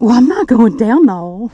Well, I'm not going down though.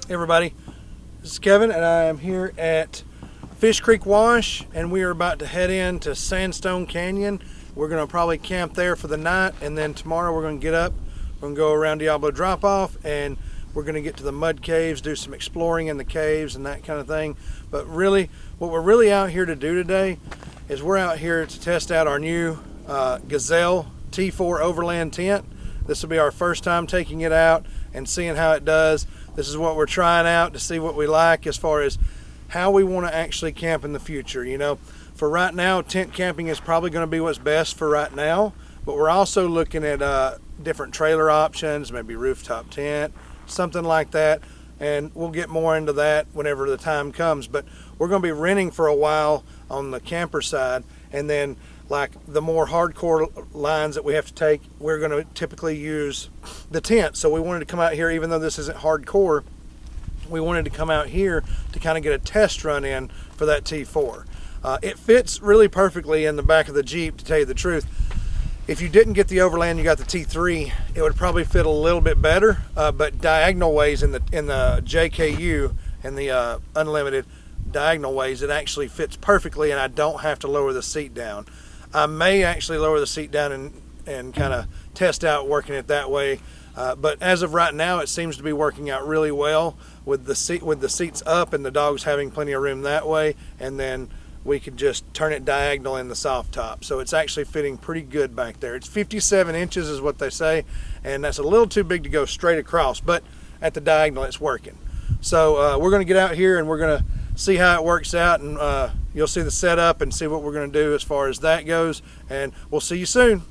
Everybody, this is Kevin and I am here at Fish Creek Wash and we are about to head into Sandstone Canyon. We're going to probably camp there for the night, and then tomorrow we're going to get up, we're going to go around Diablo Drop Off, and we're going to get to the mud caves, do some exploring in the caves and that kind of thing. But really, what we're really out here to do today is we're out here to test out our new Gazelle T4 Overland tent. This will be our first time taking it out and seeing how it does. This is what we're trying out to see what we like as far as how we want to actually camp in the future. You know, for right now, tent camping is probably going to be what's best for right now, but we're also looking at different trailer options, maybe rooftop tent, something like that, and we'll get more into that whenever the time comes. But we're going to be renting for a while on the camper side, and then like the more hardcore lines that we have to take, we're going to typically use the tent. So we wanted to come out here, even though this isn't hardcore, we wanted to come out here to kind of get a test run in for that T4. It fits really perfectly in the back of the Jeep, to tell you the truth. If you didn't get the Overland, you got the T3, it would probably fit a little bit better, but diagonal ways in the JKU and the Unlimited diagonal ways, it actually fits perfectly, and I don't have to lower the seat down. I may actually lower the seat down and kind of test out working it that way, but as of right now, it seems to be working out really well with the seats up and the dogs having plenty of room that way, and then we could just turn it diagonal in the soft top. So it's actually fitting pretty good back there. It's 57 inches is what they say, and that's a little too big to go straight across, but at the diagonal it's working. So we're going to get out here and we're going to see how it works out, and you'll see the setup and see what we're going to do as far as that goes, and we'll see you soon.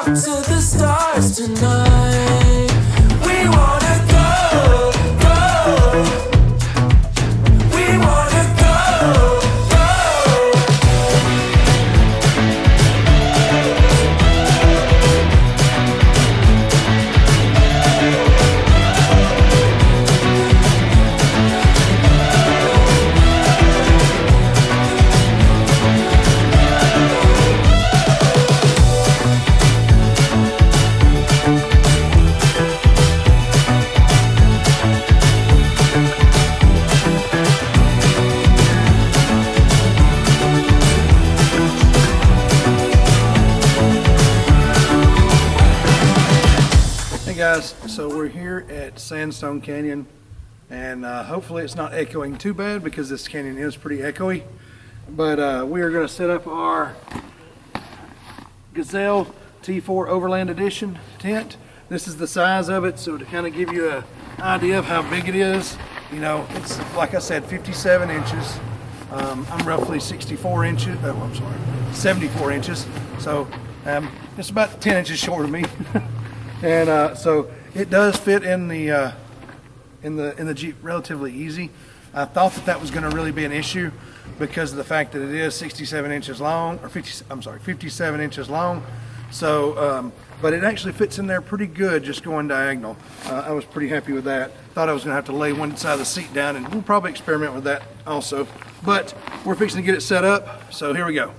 off to the stars tonight. We wanna go, go. We wanna go, go. Hey guys, so we're here at Sandstone Canyon, and hopefully it's not echoing too bad because this canyon is pretty echoey. But we are going to set up our Gazelle T4 Overland Edition tent. This is the size of it, so to kind of give you an idea of how big it is, you know, it's like I said, 57 inches. I'm roughly 64 inches, oh, I'm sorry, 74 inches. So it's about 10 inches short of me. And so it does fit in the Jeep relatively easy. I thought that was going to really be an issue because of the fact that it is 67 inches long, or 57 inches long. So, but it actually fits in there pretty good just going diagonal. I was pretty happy with that. Thought I was going to have to lay one side of the seat down, and we'll probably experiment with that also. But we're fixing to get it set up, so here we go.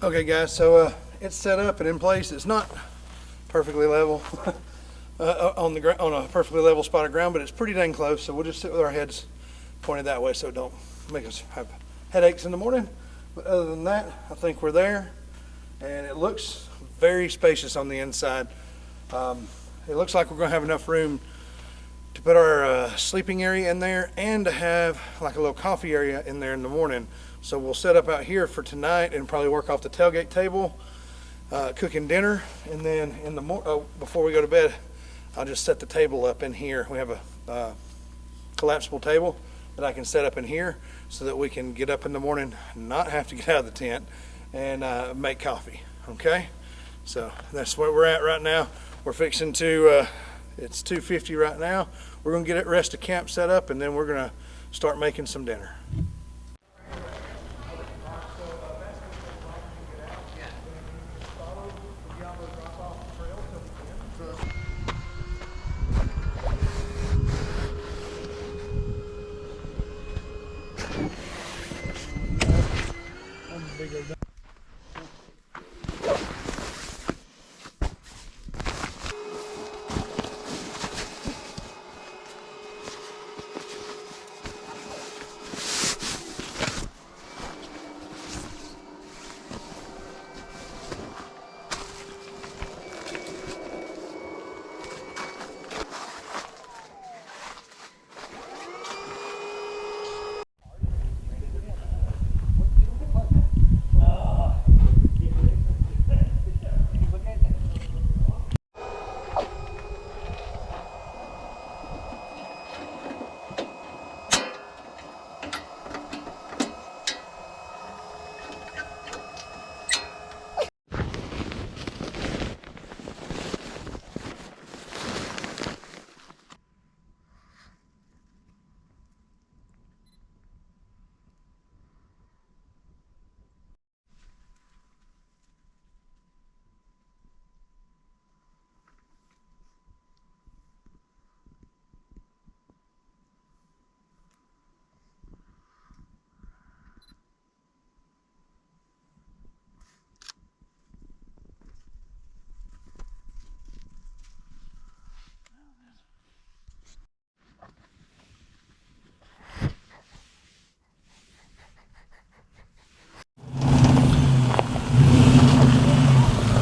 Okay guys, so it's set up and in place. It's not perfectly level on a perfectly level spot of ground, but it's pretty dang close. So we'll just sit with our heads pointed that way so it don't make us have headaches in the morning. But other than that, I think we're there, and it looks very spacious on the inside. It looks like we're going to have enough room to put our sleeping area in there and to have like a little coffee area in there in the morning. So we'll set up out here for tonight and probably work off the tailgate table, cooking dinner, and then in the before we go to bed, I'll just set the table up in here. We have a collapsible table that I can set up in here so that we can get up in the morning, not have to get out of the tent, and make coffee. Okay, so that's where we're at right now. We're fixing to. It's 2:50 right now. We're gonna get the rest of camp set up, and then we're gonna start making some dinner.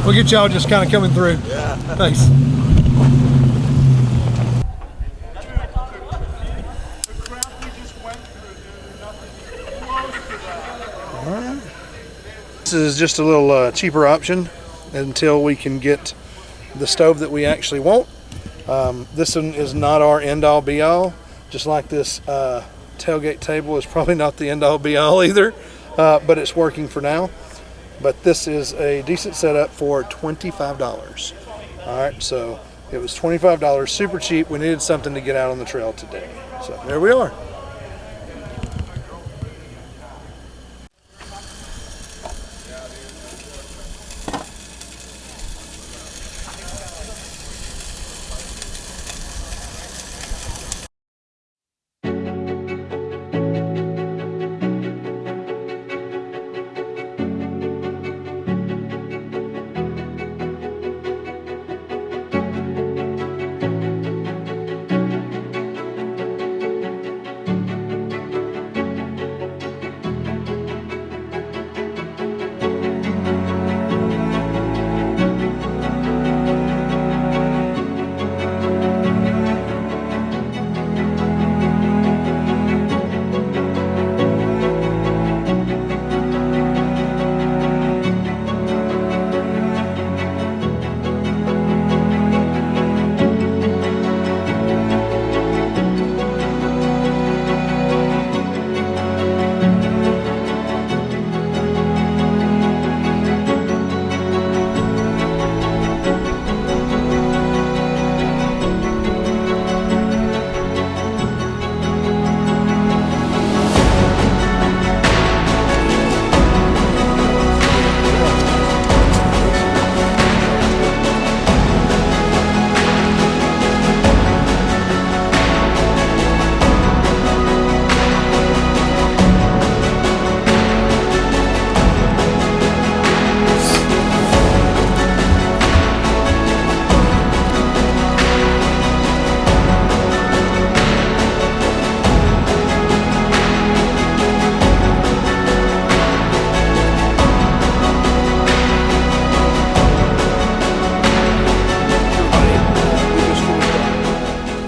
We'll get y'all just kind of coming through. Yeah. Thanks. This is just a little cheaper option until we can get the stove that we actually want. This one is not our end-all be-all, just like this tailgate table is probably not the end-all be-all either, but it's working for now. But this is a decent setup for $25. All right, so it was $25, super cheap. We needed something to get out on the trail today. So there we are.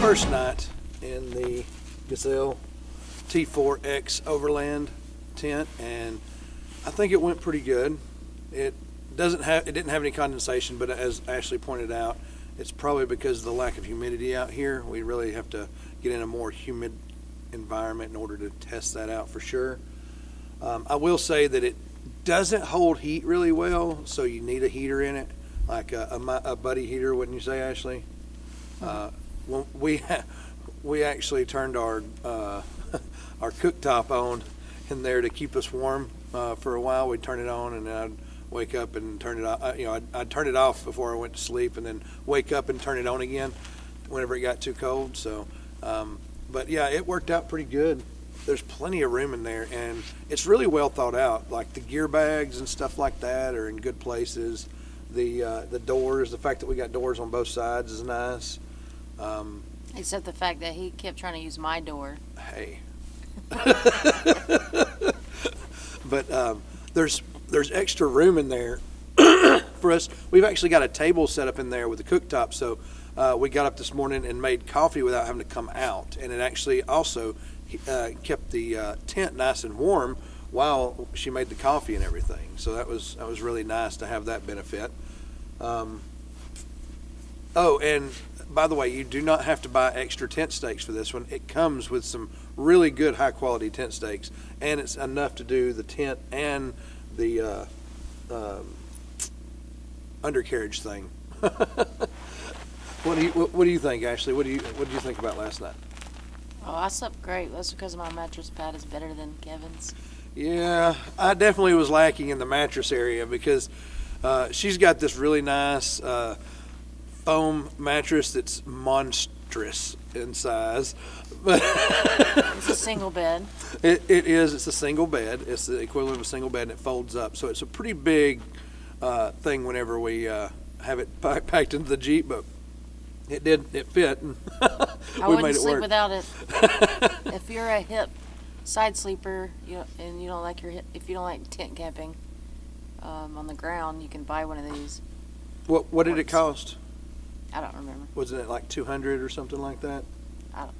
First night in the Gazelle T4X Overland tent, and I think it went pretty good. It didn't have any condensation, but as Ashley pointed out, it's probably because of the lack of humidity out here. We really have to get in a more humid environment in order to test that out for sure. I will say that it doesn't hold heat really well, so you need a heater in it, like a buddy heater, wouldn't you say, Ashley? Well, we actually turned our our cooktop on in there to keep us warm for a while. We'd turn it on, and then I'd wake up and turn it off. I'd turn it off before I went to sleep, and then wake up and turn it on again whenever it got too cold. So, but yeah, it worked out pretty good. There's plenty of room in there, and it's really well thought out. Like the gear bags and stuff like that are in good places. The doors, the fact that we got doors on both sides is nice. Except the fact that he kept trying to use my door. Hey. But there's extra room in there for us. We've actually got a table set up in there with a cooktop, so we got up this morning and made coffee without having to come out, and it actually also kept the tent nice and warm while she made the coffee and everything. So that was really nice to have that benefit. Oh, and by the way, you do not have to buy extra tent stakes for this one. It comes with some really good high quality tent stakes, and it's enough to do the tent and the undercarriage thing. What do you think, Ashley? What did you think about last night? Oh, I slept great. That's because my mattress pad is better than Kevin's. Yeah, I definitely was lacking in the mattress area because she's got this really nice foam mattress that's monstrous in size. But it's a single bed. It is. It's a single bed. It's the equivalent of a single bed, and it folds up. So it's a pretty big thing whenever we have it packed into the Jeep, but it fit. And I we wouldn't made it sleep work. without it. If you're a hip side sleeper, and you don't like if you don't like tent camping on the ground, you can buy one of these. What did it cost? I don't remember. Wasn't it like 200 or something like that? I don't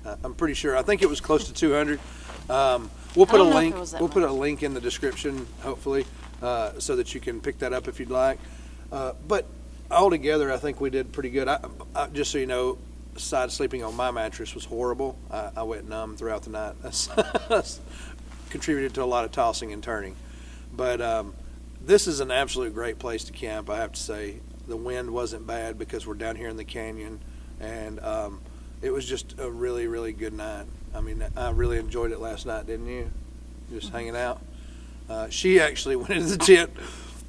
remember. I'm pretty sure. I think it was close to 200. We'll put a don't know if link. it was that We'll put a much. link in the description, hopefully, so that you can pick that up if you'd like. But altogether, I think we did pretty good. I just so you know, side sleeping on my mattress was horrible. I went numb throughout the night. That's contributed to a lot of tossing and turning. But this is an absolute great place to camp. I have to say, the wind wasn't bad because we're down here in the canyon, and it was just a really, really good night. I mean, I really enjoyed it last night, didn't you? Just hanging out. She actually went into the tent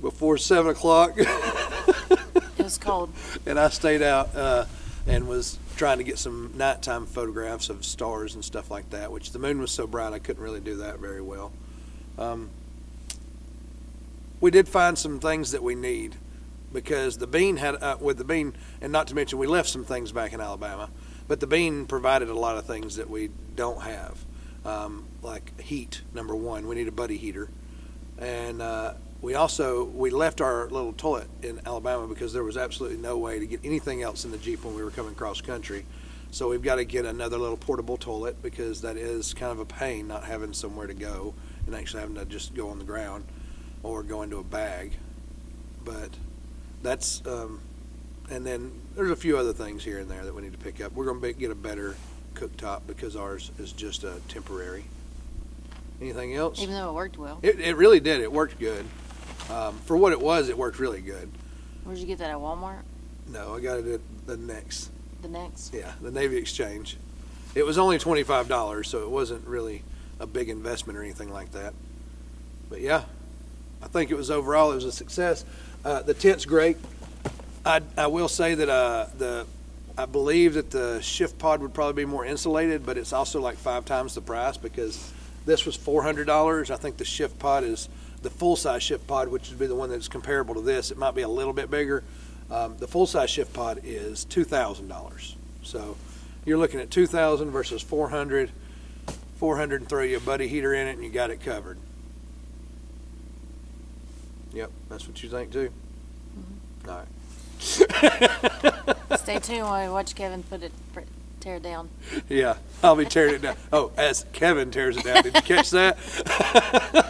before 7 o'clock. It was cold. And I stayed out and was trying to get some nighttime photographs of stars and stuff like that, which the moon was so bright I couldn't really do that very well. We did find some things that we need because the bean had, with the bean, and not to mention we left some things back in Alabama, but the bean provided a lot of things that we don't have, like heat, number one. We need a buddy heater. And we left our little toilet in Alabama because there was absolutely no way to get anything else in the Jeep when we were coming cross country. So we've got to get another little portable toilet because that is kind of a pain not having somewhere to go and actually having to just go on the ground or go into a bag. But that's, and then there's a few other things here and there that we need to pick up. We're going to get a better cooktop because ours is just a temporary. Anything else? Even though it worked well. It really did. It worked good. For what it was, it worked really good. Where'd you get that, at Walmart? No, I got it at the next. The next? Yeah, the Navy Exchange. It was only $25, so it wasn't really a big investment or anything like that. But yeah, I think it was a success. The tent's great. I will say that I believe that the shift pod would probably be more insulated, but it's also like 5 times the price because this was $400. I think the shift pod is the full-size shift pod, which would be the one that's comparable to this. It might be a little bit bigger. The full-size shift pod is $2,000. So you're looking at $2,000 versus $400. $400 and throw you a buddy heater in it, and you got it covered. Yep, that's what you think too. All right. Stay tuned while we watch Kevin tear it down. Yeah, I'll be tearing it down. Oh, as Kevin tears it down. Did you catch that?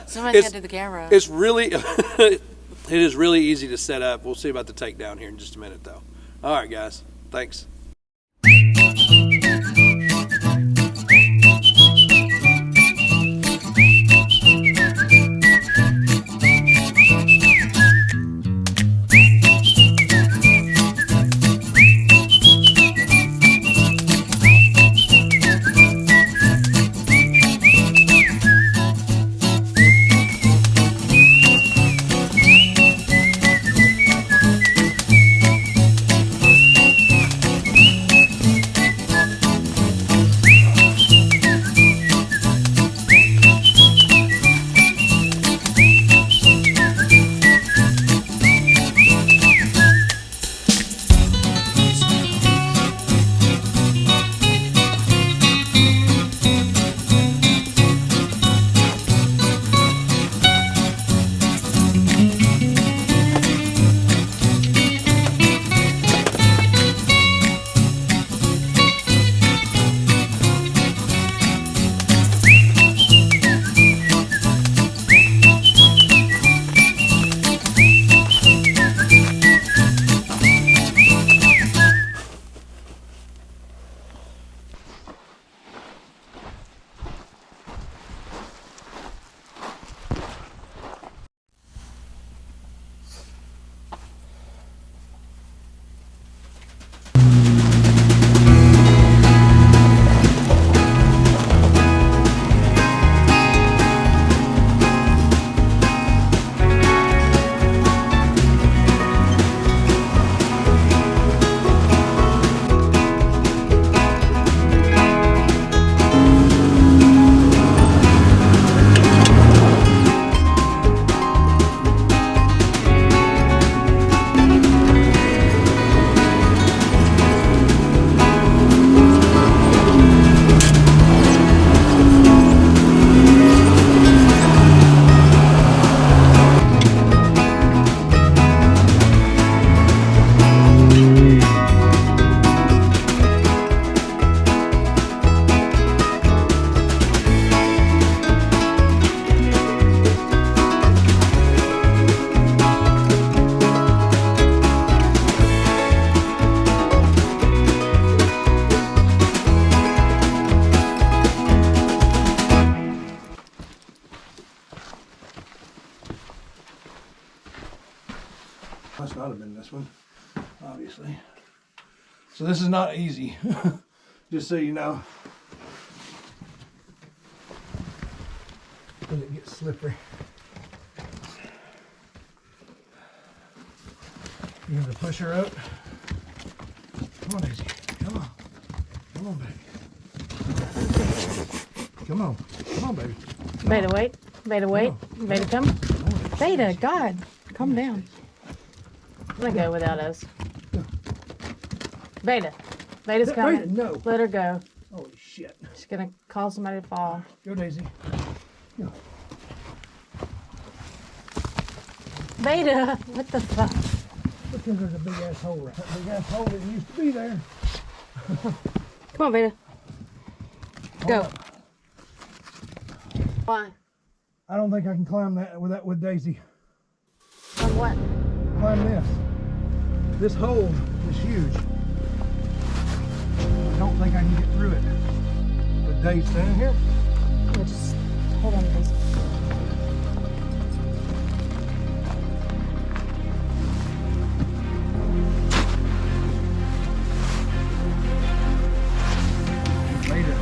Somebody's got to do the camera. It's really, it is really easy to set up. We'll see about the takedown here in just a minute, though. All right, guys. Thanks. this one, obviously. So this is not easy, just so you know. When it gets slippery. You have to push her out. Come on, Daisy. Come on. Come on, baby. Come on. Come on, baby. Beta, wait. Beta, wait. Beta, come. Beta, God. Calm down. I'm gonna go without us. Beta. Beta's coming. Beta, no. Let her go. Holy shit. She's gonna cause somebody to fall. Go, Daisy. Go. Beta, what the fuck? Because there's a big ass hole. That big ass hole that used to be there. Come on, Beta. Go. Hold up. Why? I don't think I can climb that with Daisy. On what? Climb this. This hole is huge. I don't think I can get through it. With Daisy standing here. Yeah, just hold on to this. Later.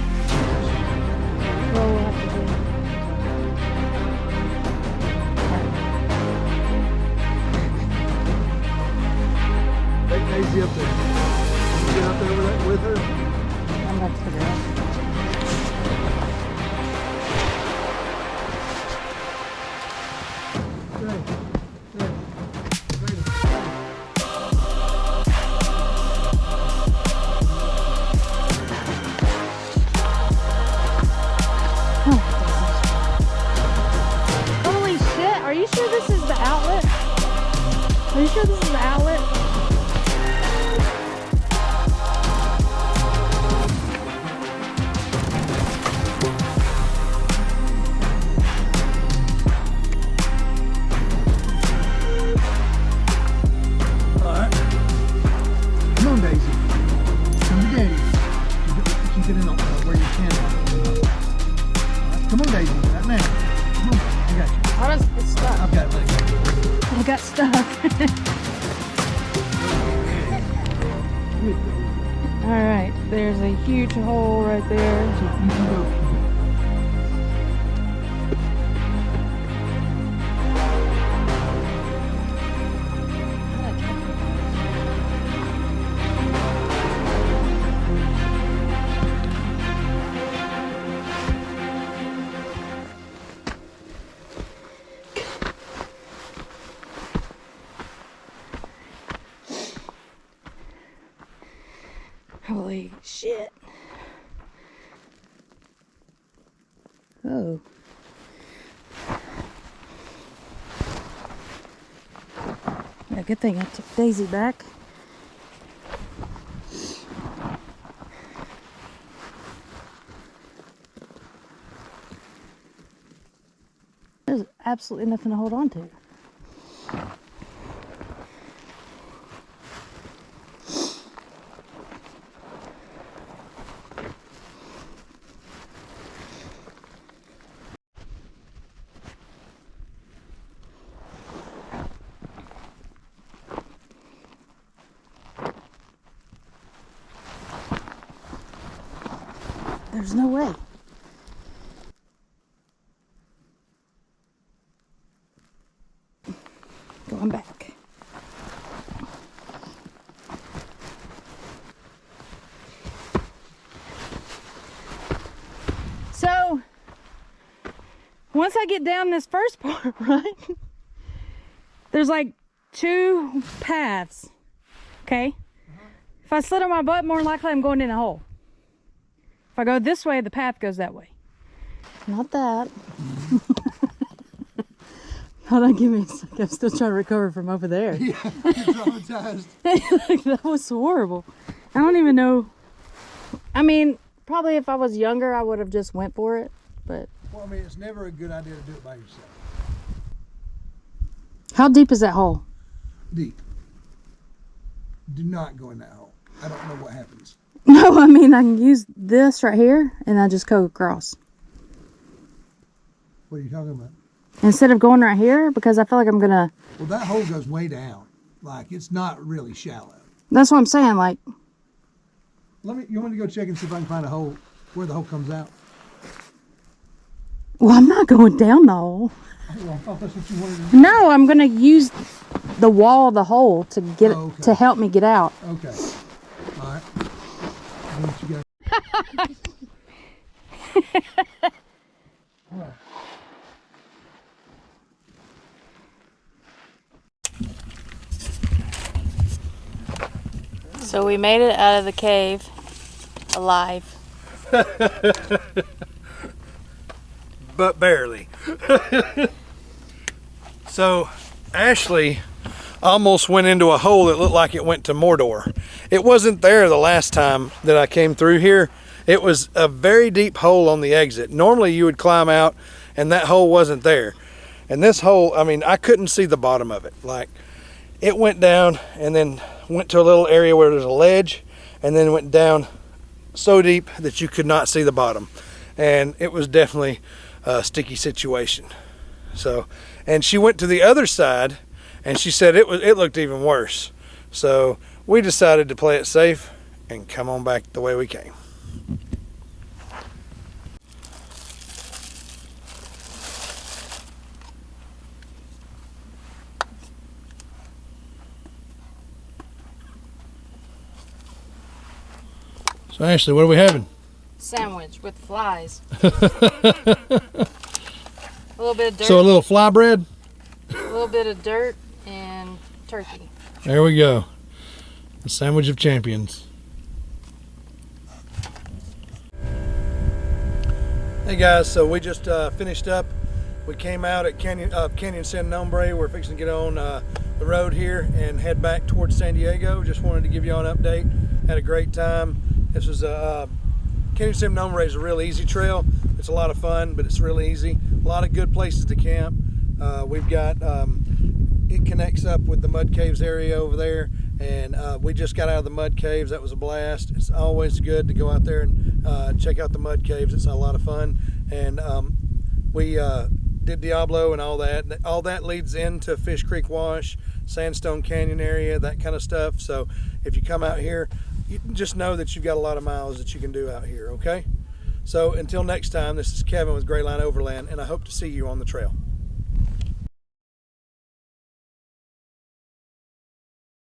Well, we'll have to do. Take Daisy up there. Can you get up there with her? I'm about to figure it out. Right. Right. Right. Holy shit, are you sure this is the outlet? Are you sure this is the outlet? Alright. Come on, Daisy. Come to Daddy. Keep it in where you can. Alright. Come on, Daisy. Right now. Come on. I got you. How does it stuck? I've got it. I got stuck. Alright, there's a huge hole right there. You can go. Holy shit. Oh. Yeah, good thing I took Daisy back. There's absolutely nothing to hold on to. There's no way. Going back. So, once I get down this first part, right, there's like two paths, okay? If I slid on my butt, more likely I'm going in a hole. If I go this way, the path goes that way. Not that. Hold on, give me a second. I'm still trying to recover from over there. Yeah, you're traumatized. That was horrible. I don't even know. I mean, probably if I was younger, I would have just went for it. But Well, I mean, it's never a good idea to do it by yourself. how deep is that hole? Deep. Do not go in that hole. I don't know what happens. No, I mean, I can use this right here, and I just go across. What are you talking about? Instead of going right here, because I feel like I'm going to... Well, that hole goes way down. Like, it's not really shallow. That's what I'm saying. Like, You want me to go check and see if I can find a hole where the hole comes out? well, I'm not going down the hole. Oh, I thought that's what you wanted to do. No, I'm gonna use the wall of the hole to get Oh, okay. to help me get out. Okay. All right. I'll let you go. So we made it out of the cave alive. But barely. So Ashley almost went into a hole that looked like it went to Mordor. It wasn't there the last time that I came through here. It was a very deep hole on the exit. Normally you would climb out and that hole wasn't there. And this hole, I mean, I couldn't see the bottom of it. Like, it went down and then went to a little area where there's a ledge and then went down so deep that you could not see the bottom. And it was definitely a sticky situation. So, and she went to the other side and she said it looked even worse. So we decided to play it safe and come on back the way we came. So Ashley, what are we having? Sandwich with flies. A little bit of dirt. So a little fly bread? A little bit of dirt and turkey. There we go. The sandwich of champions. Hey guys, so we just finished up. We came out at Canyon San Nombre. We're fixing to get on the road here and head back towards San Diego. Just wanted to give you all an update. Had a great time. This was Canyon San Nombre is a real easy trail. It's a lot of fun, but it's really easy. A lot of good places to camp. We've got, it connects up with the mud caves area over there, and we just got out of the mud caves. That was a blast. It's always good to go out there and check out the mud caves. It's a lot of fun. And we did Diablo and all that. All that leads into Fish Creek Wash, Sandstone Canyon area, that kind of stuff. So if you come out here, you just know that you've got a lot of miles that you can do out here, okay? So until next time, this is Kevin with Grayline Overland, and I hope to see you on the trail.